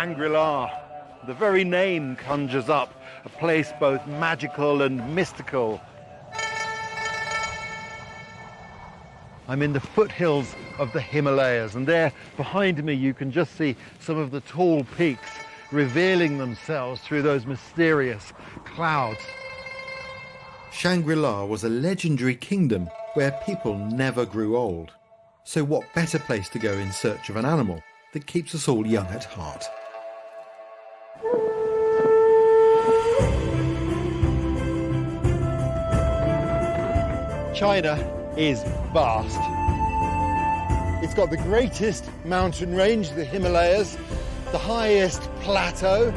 Shangri-La. The very name conjures up a place both magical and mystical. I'm in the foothills of the Himalayas, and there behind me you can just see some of the tall peaks revealing themselves through those mysterious clouds. Shangri-La was a legendary kingdom where people never grew old. So what better place to go in search of an animal that keeps us all young at heart? China is vast. It's got the greatest mountain range, the Himalayas, the highest plateau,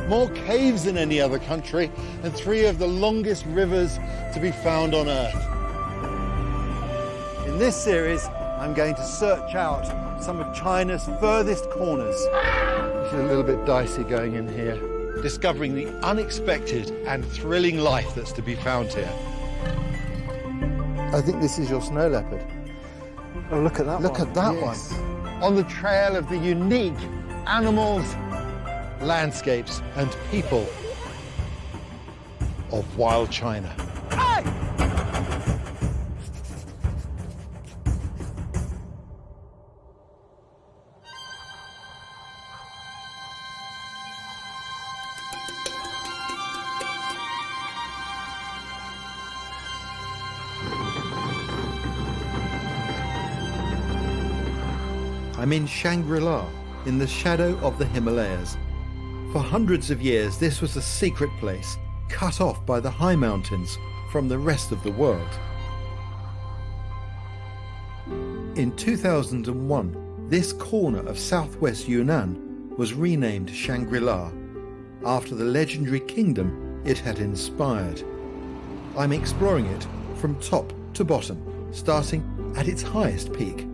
more caves than any other country, and 3 of the longest rivers to be found on Earth. In this series, I'm going to search out some of China's furthest corners. It's a little bit dicey going in here, discovering the unexpected and thrilling life that's to be found here. I think this is your snow leopard. Oh, look at that one. Look at that one. On the trail of the unique animals, landscapes and people of wild China. Hey! I'm in Shangri-La, in the shadow of the Himalayas. For hundreds of years, this was a secret place, cut off by the high mountains from the rest of the world. In 2001, this corner of southwest Yunnan was renamed Shangri-La, after the legendary kingdom it had inspired. I'm exploring it from top to bottom, starting at its highest peak.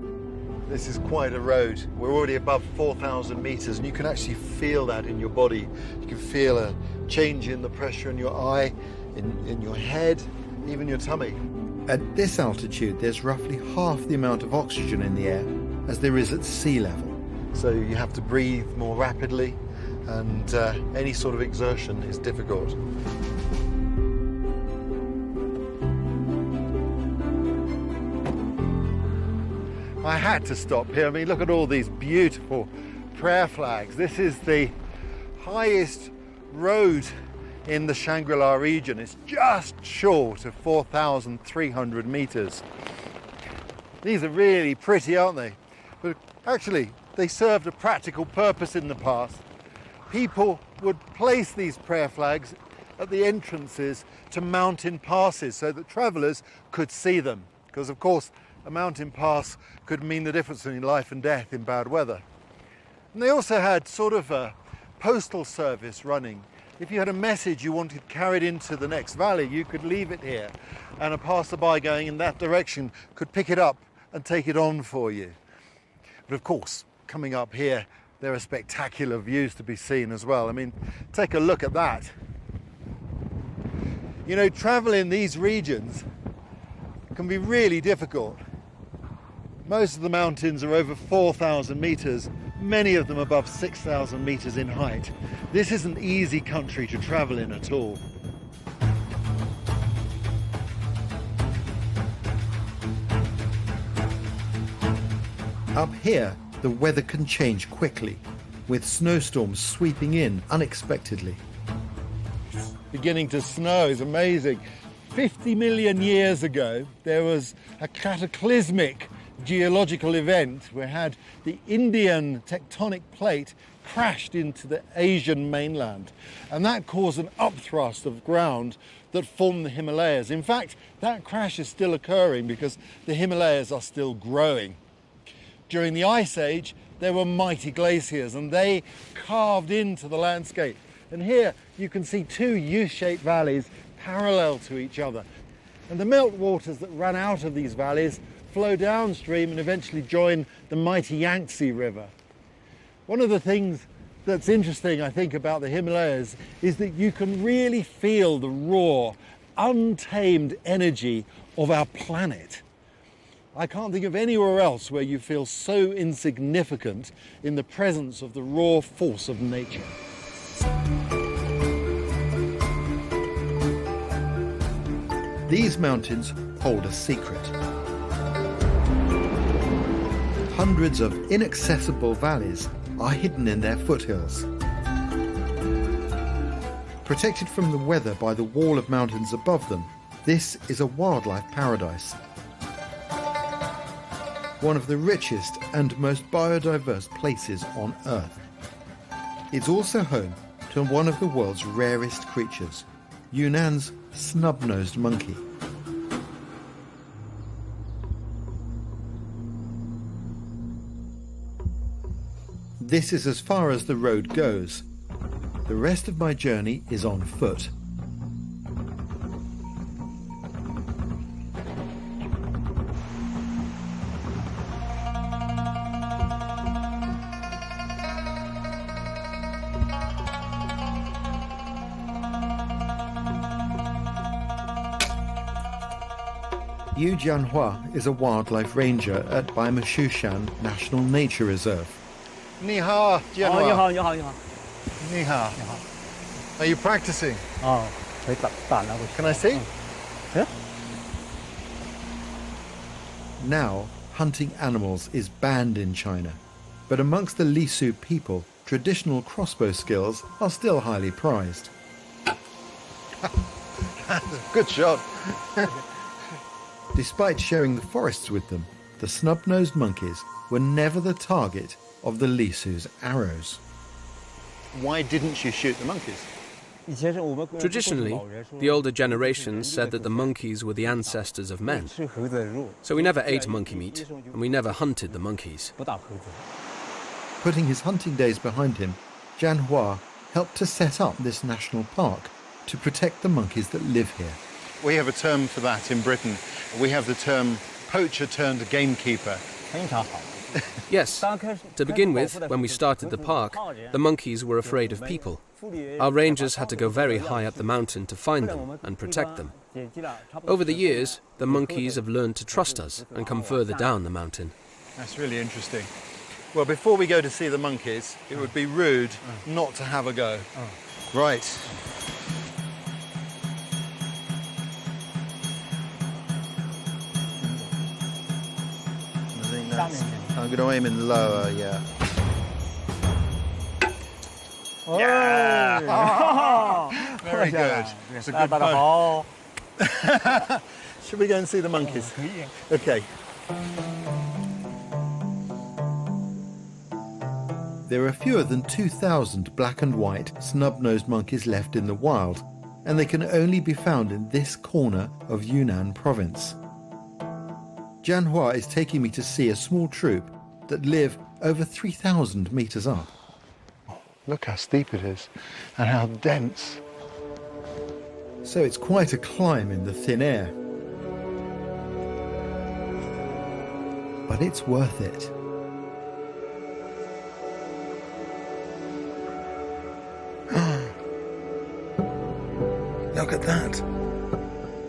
This is quite a road. We're already above 4,000 meters, and you can actually feel that in your body. You can feel a change in the pressure in your eye, in your head, even your tummy. At this altitude, there's roughly half the amount of oxygen in the air as there is at sea level. So you have to breathe more rapidly, and any sort of exertion is difficult. I had to stop here. I mean, look at all these beautiful prayer flags. This is the highest road in the Shangri-La region. It's just short of 4,300 meters. These are really pretty, aren't they? But actually, they served a practical purpose in the past. People would place these prayer flags at the entrances to mountain passes so that travelers could see them. Because, of course, a mountain pass could mean the difference between life and death in bad weather. And they also had sort of a postal service running. If you had a message you wanted carried into the next valley, you could leave it here, and a passerby going in that direction could pick it up and take it on for you. But of course, coming up here, there are spectacular views to be seen as well. I mean, take a look at that. You know, travel in these regions can be really difficult. Most of the mountains are over 4,000 meters, many of them above 6,000 meters in height. This is an easy country to travel in at all. Up here, the weather can change quickly, with snowstorms sweeping in unexpectedly. Beginning to snow is amazing. 50 million years ago, there was a cataclysmic geological event where had the Indian tectonic plate crashed into the Asian mainland, and that caused an upthrust of ground that formed the Himalayas. In fact, that crash is still occurring because the Himalayas are still growing. During the Ice Age, there were mighty glaciers, and they carved into the landscape. And here you can see 2 U-shaped valleys parallel to each other. And the meltwaters that run out of these valleys flow downstream and eventually join the mighty Yangtze River. One of the things that's interesting, I think, about the Himalayas is that you can really feel the raw, untamed energy of our planet. I can't think of anywhere else where you feel so insignificant in the presence of the raw force of nature. These mountains hold a secret. Hundreds of inaccessible valleys are hidden in their foothills. Protected from the weather by the wall of mountains above them, this is a wildlife paradise. One of the richest and most biodiverse places on Earth. It's also home to one of the world's rarest creatures, Yunnan's snub-nosed monkey. This is as far as the road goes. The rest of my journey is on foot. Yu Jianhua is a wildlife ranger at Baimashushan National Nature Reserve. Ni hao, Jianhua. 哦，你好，你好，你好， Ni hao. 你好。 Are you practicing? 哦，可以打那个。 Can I see? Yeah. Now, hunting animals is banned in China, but amongst the Lisu people, traditional crossbow skills are still highly prized. Good shot. Despite sharing the forests with them, the snub-nosed monkeys were never the target of the Lisu's arrows. Why didn't you shoot the monkeys? Traditionally, the older generations said that the monkeys were the ancestors of men. So we never ate monkey meat, and we never hunted the monkeys. Putting his hunting days behind him, Jianhua helped to set up this national park to protect the monkeys that live here. We have a term for that in Britain. We have the term poacher turned gamekeeper. 非常好。 Yes, to begin with, when we started the park, the monkeys were afraid of people. Our rangers had to go very high up the mountain to find them and protect them. Over the years, the monkeys have learned to trust us and come further down the mountain. That's really interesting. Well, before we go to see the monkeys, it would be rude not to have a go. Right. I think that's... I'm going to aim in lower, yeah. Yeah. Very good. It's a good 打得 pose. 好。 Should we go and see the monkeys? 可以。 Okay. There are fewer than 2,000 black and white snub-nosed monkeys left in the wild, and they can only be found in this corner of Yunnan province. Jianhua is taking me to see a small troop that live over 3,000 meters up. Look how steep it is and how dense. So it's quite a climb in the thin air. But it's worth it. Look at that.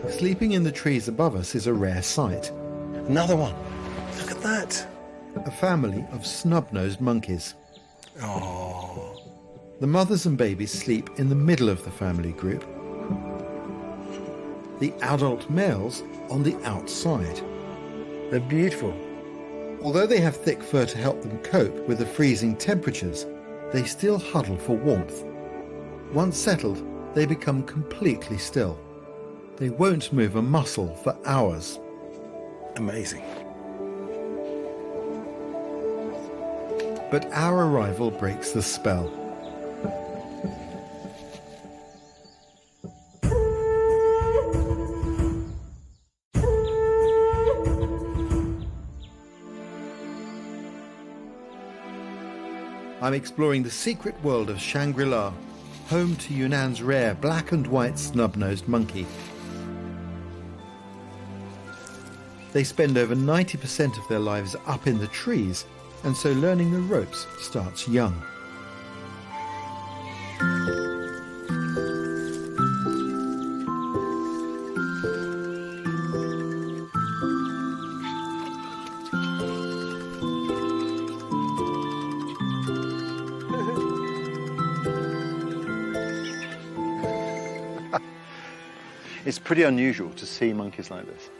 Sleeping in the trees above us is a rare sight. Another one. Look at that. A family of snub-nosed monkeys. Oh. The mothers and babies sleep in the middle of the family group. The adult males on the outside. They're beautiful. Although they have thick fur to help them cope with the freezing temperatures, they still huddle for warmth. Once settled, they become completely still. They won't move a muscle for hours. Amazing. But our arrival breaks the spell. I'm exploring the secret world of Shangri-La, home to Yunnan's rare black and white snub-nosed monkey. They spend over 90% of their lives up in the trees, and so learning the ropes starts young. It's pretty unusual to see monkeys like this.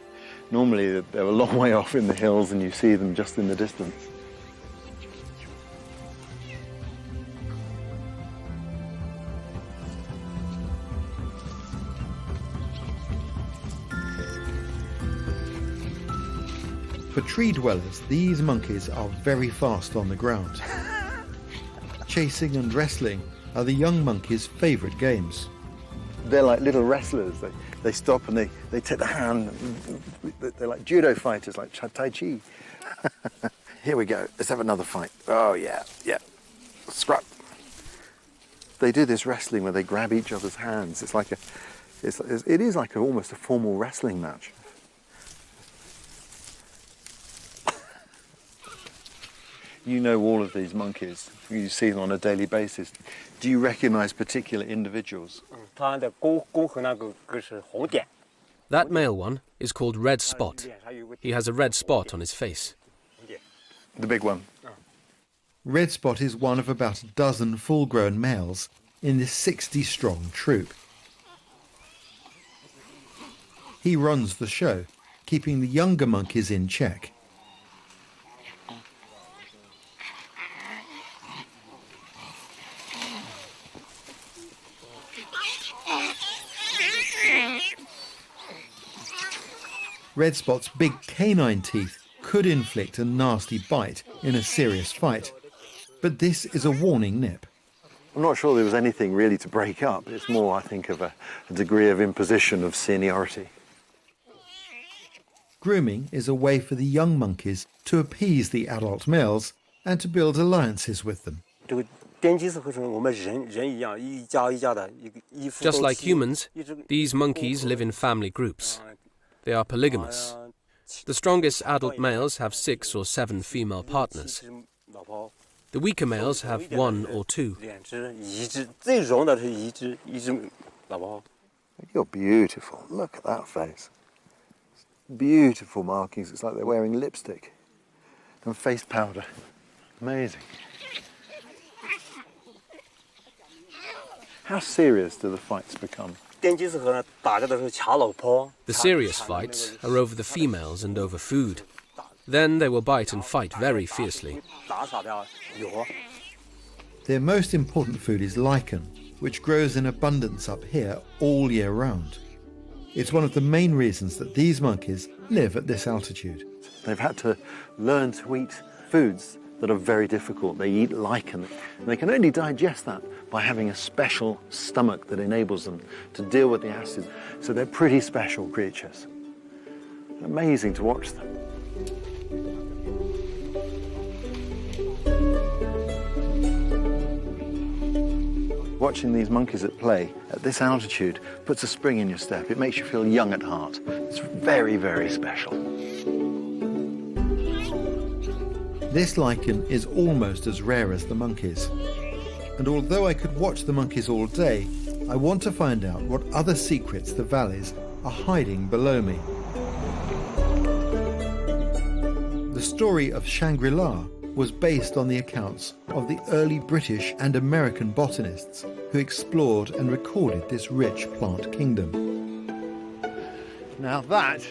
Normally they're a long way off in the hills and you see them just in the distance. For tree dwellers, these monkeys are very fast on the ground. Chasing and wrestling are the young monkeys' favourite games. They're like little wrestlers. They stop and they take the hand. They're like judo fighters, like Tai Chi. Here we go. Let's have another fight. Oh, yeah, yeah. Scrap. They do this wrestling where they grab each other's hands. It is like almost a formal wrestling match. You know all of these monkeys. You see them on a daily basis. Do you recognize particular individuals? That male one is called Red Spot. He has a red spot on his face. The big one. Red Spot is one of about a dozen full-grown males in this 60-strong troop. He runs the show, keeping the younger monkeys in check. Red Spot's big canine teeth could inflict a nasty bite in a serious fight, but this is a warning nip. I'm not sure there was anything really to break up. It's more, I think, of a degree of imposition of seniority. Grooming is a way for the young monkeys to appease the adult males and to build alliances with them. Just like humans, these monkeys live in family groups. They are polygamous. The strongest adult males have 6 or 7 female partners. The weaker males have 1 or 2. You're beautiful. Look at that face. Beautiful markings. It's like they're wearing lipstick and face powder. Amazing. How serious do the fights become? The serious fights are over the females and over food. Then they will bite and fight very fiercely. Their most important food is lichen, which grows in abundance up here all year round. It's one of the main reasons that these monkeys live at this altitude. They've had to learn to eat foods that are very difficult. They eat lichen, and they can only digest that by having a special stomach that enables them to deal with the acid. So they're pretty special creatures. Amazing to watch them. Watching these monkeys at play at this altitude puts a spring in your step. It makes you feel young at heart. It's very, very special. This lichen is almost as rare as the monkeys. And although I could watch the monkeys all day, I want to find out what other secrets the valleys are hiding below me. The story of Shangri-La was based on the accounts of the early British and American botanists who explored and recorded this rich plant kingdom. Now that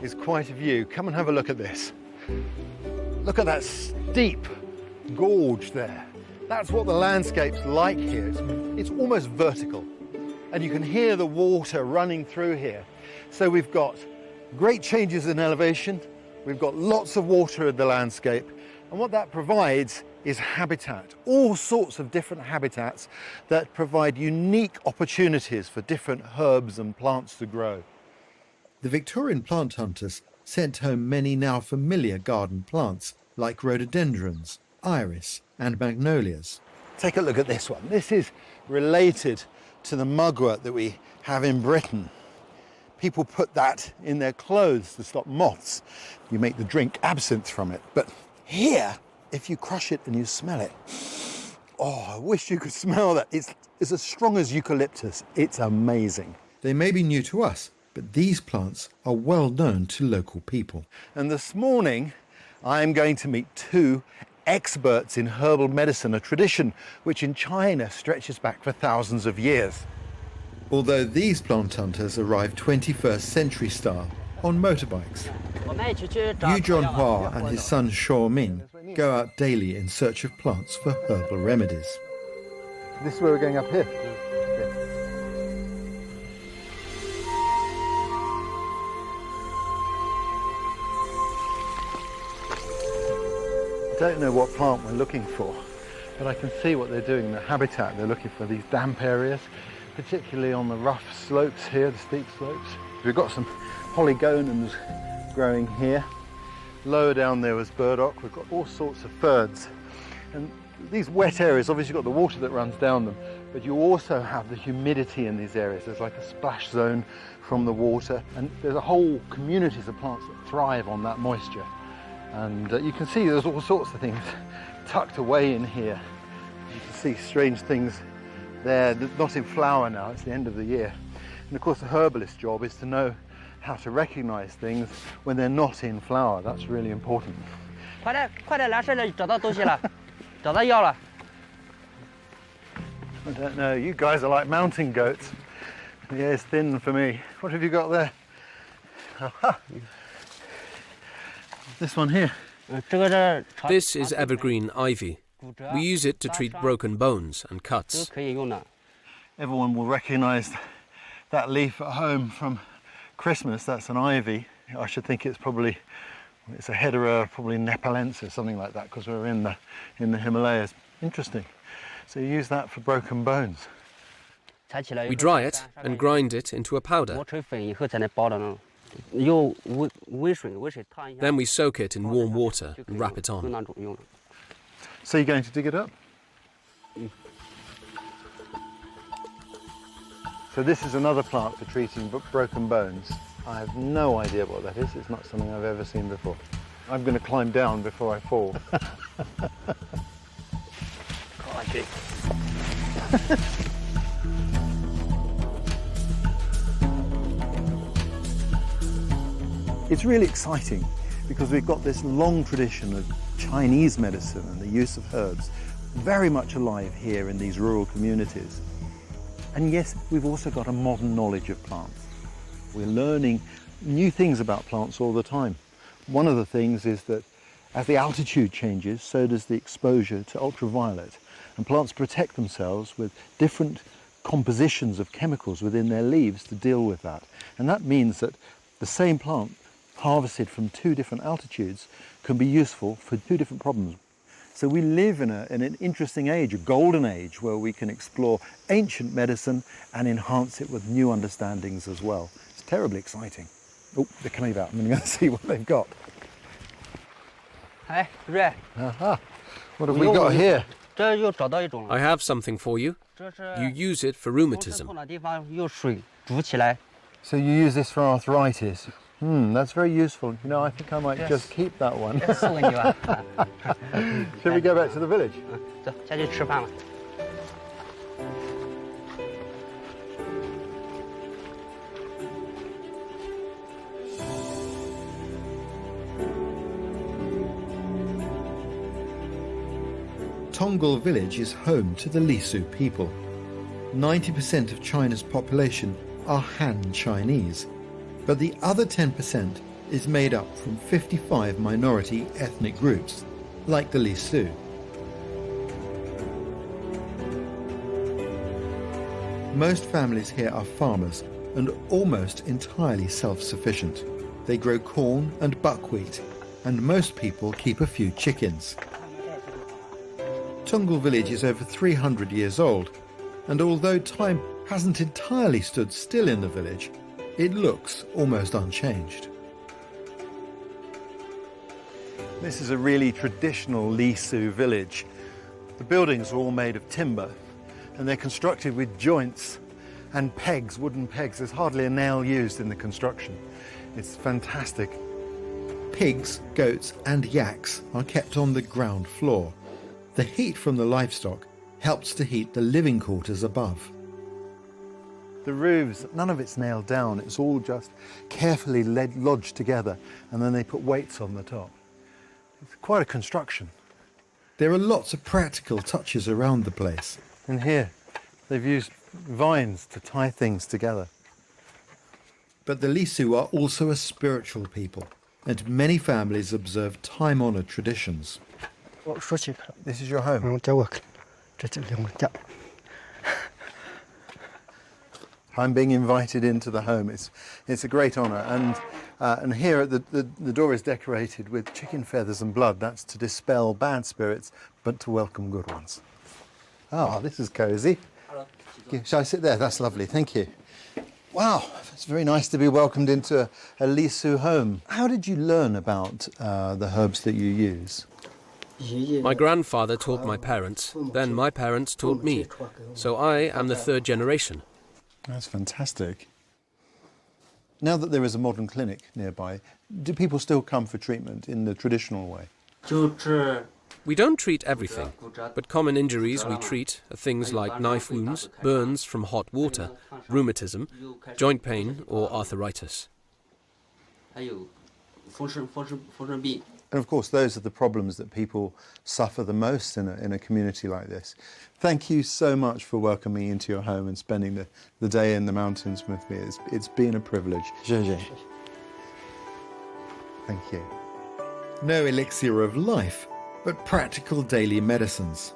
is quite a view. Come and have a look at this. Look at that steep gorge there. That's what the landscape's like here. It's almost vertical. And you can hear the water running through here. So we've got great changes in elevation. We've got lots of water in the landscape. And what that provides is habitat, all sorts of different habitats that provide unique opportunities for different herbs and plants to grow. The Victorian plant hunters sent home many now familiar garden plants like rhododendrons, iris and magnolias. Take a look at this one. This is related to the mugwort that we have in Britain. People put that in their clothes to stop moths. You make the drink absinthe from it. But here, if you crush it and you smell it, oh, I wish you could smell that. It's as strong as eucalyptus. It's amazing. They may be new to us, but these plants are well known to local people. And this morning, I'm going to meet 2 experts in herbal medicine, a tradition which in China stretches back for thousands of years. although these plant hunters arrive 21st century style on motorbikes. Yu Zhonghua and his son Shaw Min go out daily in search of plants for herbal remedies. This is where we're going up here. I don't know what plant we're looking for, but I can see what they're doing, the habitat. They're looking for these damp areas, particularly on the rough slopes here, the steep slopes. We've got some polygonums growing here. Lower down there was burdock. We've got all sorts of ferns. And these wet areas, obviously you've got the water that runs down them, but you also have the humidity in these areas. There's like a splash zone from the water, and there's a whole communities of plants that thrive on that moisture. And you can see there's all sorts of things tucked away in here. You can see strange things there, not in flower now, it's the end of the year. And of course the herbalist's job is to know how to recognize things when they're not in flower. That's really important. I don't know, you guys are like mountain goats. The air's thin for me. What have you got there? Aha. This one here. This is evergreen ivy. We use it to treat broken bones and cuts. Everyone will recognize that leaf at home from Christmas. That's an ivy. I should think it's a Hedera, probably Nepalensis, something like that, because we're in the Himalayas. Interesting. So you use that for broken bones. We dry it and grind it into a powder. Then we soak it in warm water and wrap it on. So you're going to dig it up? So this is another plant for treating broken bones. I have no idea what that is. It's not something I've ever seen before. I'm going to climb down before I fall. Crikey. It's really exciting because we've got this long tradition of Chinese medicine and the use of herbs very much alive here in these rural communities. And yes, we've also got a modern knowledge of plants. We're learning new things about plants all the time. One of the things is that as the altitude changes, so does the exposure to ultraviolet. And plants protect themselves with different compositions of chemicals within their leaves to deal with that. And that means that the same plant harvested from two different altitudes can be useful for two different problems. So we live in an interesting age, a golden age, where we can explore ancient medicine and enhance it with new understandings as well. It's terribly exciting. Oh, they're coming back. I'm going to go see what they've got. Aha. What have we got here? I have something for you. You use it for rheumatism. So you use this for arthritis. That's very useful. You know, I think I might just keep that one. Shall we go back to the village? Tongul village is home to the Lisu people. 90% of China's population are Han Chinese, but the other 10% is made up from 55 minority ethnic groups, like the Lisu. Most families here are farmers and almost entirely self-sufficient. They grow corn and buckwheat, and most people keep a few chickens. Tongul village is over 300 years old, and although time hasn't entirely stood still in the village, it looks almost unchanged. This is a really traditional Lisu village. The buildings are all made of timber, and they're constructed with joints and pegs, wooden pegs. There's hardly a nail used in the construction. It's fantastic. Pigs, goats and yaks are kept on the ground floor. The heat from the livestock helps to heat the living quarters above. The roofs, none of it's nailed down. It's all just carefully lodged together, and then they put weights on the top. It's quite a construction. There are lots of practical touches around the place. And here, they've used vines to tie things together. But the Lisu are also a spiritual people, and many families observe time-honoured traditions. This is your home? I'm being invited into the home. It's a great honour. And here the door is decorated with chicken feathers and blood. That's to dispel bad spirits, but to welcome good ones. Oh, this is cosy. Shall I sit there? That's lovely. Thank you. Wow, it's very nice to be welcomed into a Lisu home. How did you learn about the herbs that you use? My grandfather taught my parents, then my parents taught me. So I am the third generation. That's fantastic. Now that there is a modern clinic nearby, do people still come for treatment in the traditional way? We don't treat everything, but common injuries we treat are things like knife wounds, burns from hot water, rheumatism, joint pain or arthritis. And of course, those are the problems that people suffer the most in a community like this. Thank you so much for welcoming me into your home and spending the day in the mountains with me. It's been a privilege. Thank you. No elixir of life, but practical daily medicines.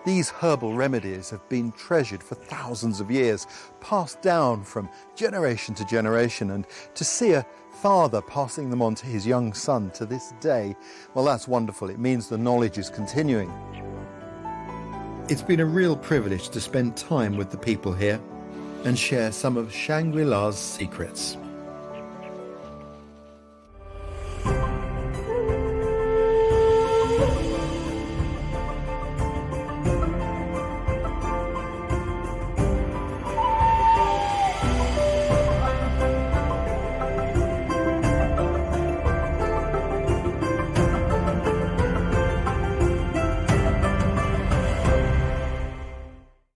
These herbal remedies have been treasured for thousands of years, passed down from generation to generation, and to see a father passing them on to his young son to this day, well, that's wonderful. It means the knowledge is continuing. It's been a real privilege to spend time with the people here and share some of Shangri-La's secrets.